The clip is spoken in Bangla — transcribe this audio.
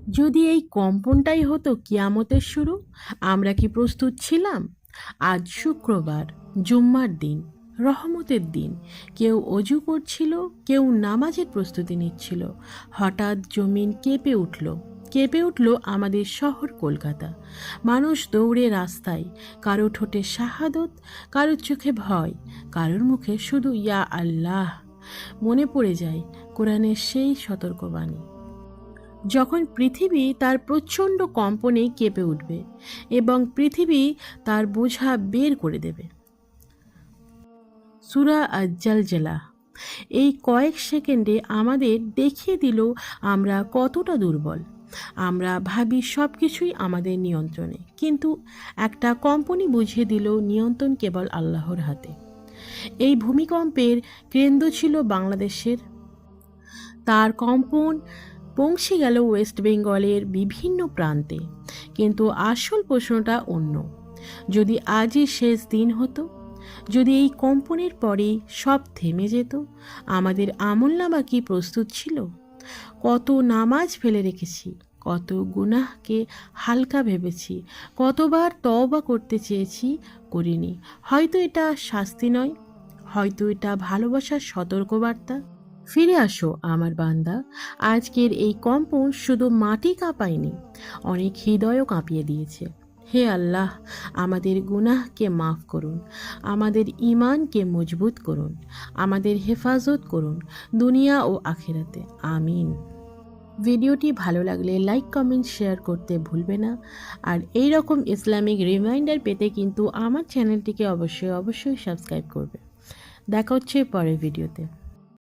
যদি এই কম্পনটাই হতো কিয়ামতের শুরু, আমরা কি প্রস্তুত ছিলাম? আজ শুক্রবার, জুম্মার দিন, রহমতের দিন। কেউ অজু করছিল, কেউ নামাজের প্রস্তুতি নিচ্ছিল। হঠাৎ জমিন কেঁপে উঠল আমাদের শহর কলকাতা। মানুষ দৌড়ে রাস্তায়, কারো ঠোঁটে শাহাদত, কারোর চোখে ভয়, কারোর মুখে শুধু ইয়া আল্লাহ। মনে পড়ে যায় কোরআনের সেই সতর্কবাণী, যখন পৃথিবী তার প্রচণ্ড কম্পনে কেঁপে উঠবে এবং পৃথিবী তার বোঝা বের করে দেবে। সূরা আজ-জালজালাহ এই কয়েক সেকেন্ডে আমাদের দেখিয়ে দিল আমরা কতটা দুর্বল। আমরা ভাবি সব কিছুই আমাদের নিয়ন্ত্রণে, কিন্তু একটা কম্পনই বুঝিয়ে দিল নিয়ন্ত্রণ কেবল আল্লাহর হাতে। এই ভূমিকম্পের কেন্দ্র ছিল বাংলাদেশের। তার কম্পন পৌঁছে গেল ওয়েস্ট বেঙ্গলের বিভিন্ন প্রান্তে। কিন্তু আসল প্রশ্নটা অন্য। যদি আজই শেষ দিন হতো, যদি এই কম্পনের পরেই সব থেমে যেত, আমাদের আমলনামা কি প্রস্তুত ছিল? কত নামাজ ফেলে রেখেছি, কত গুনাহকে হালকা ভেবেছি, কতবার তওবা করতে চেয়েছি, করিনি। হয়তো এটা শাস্তি নয়, হয়তো এটা ভালোবাসার সতর্কবার্তা। ফিরে আসো আমার বান্দা। আজকের এই কম্পন শুধু মাটি কাঁপায়নি, অনেক হৃদয়ও কাঁপিয়ে দিয়েছে। হে আল্লাহ, আমাদের গুনাহকে মাফ করুন, আমাদের ঈমানকে মজবুত করুন, আমাদের হেফাজত করুন দুনিয়া ও আখিরাতে। আমিন। ভিডিওটি ভালো লাগলে লাইক, কমেন্ট, শেয়ার করতে ভুলবে না। আর এই রকম ইসলামিক রিমাইন্ডার পেতে কিন্তু আমার চ্যানেলটিকে অবশ্যই সাবস্ক্রাইব করবে। দেখা হচ্ছে পরের ভিডিওতে।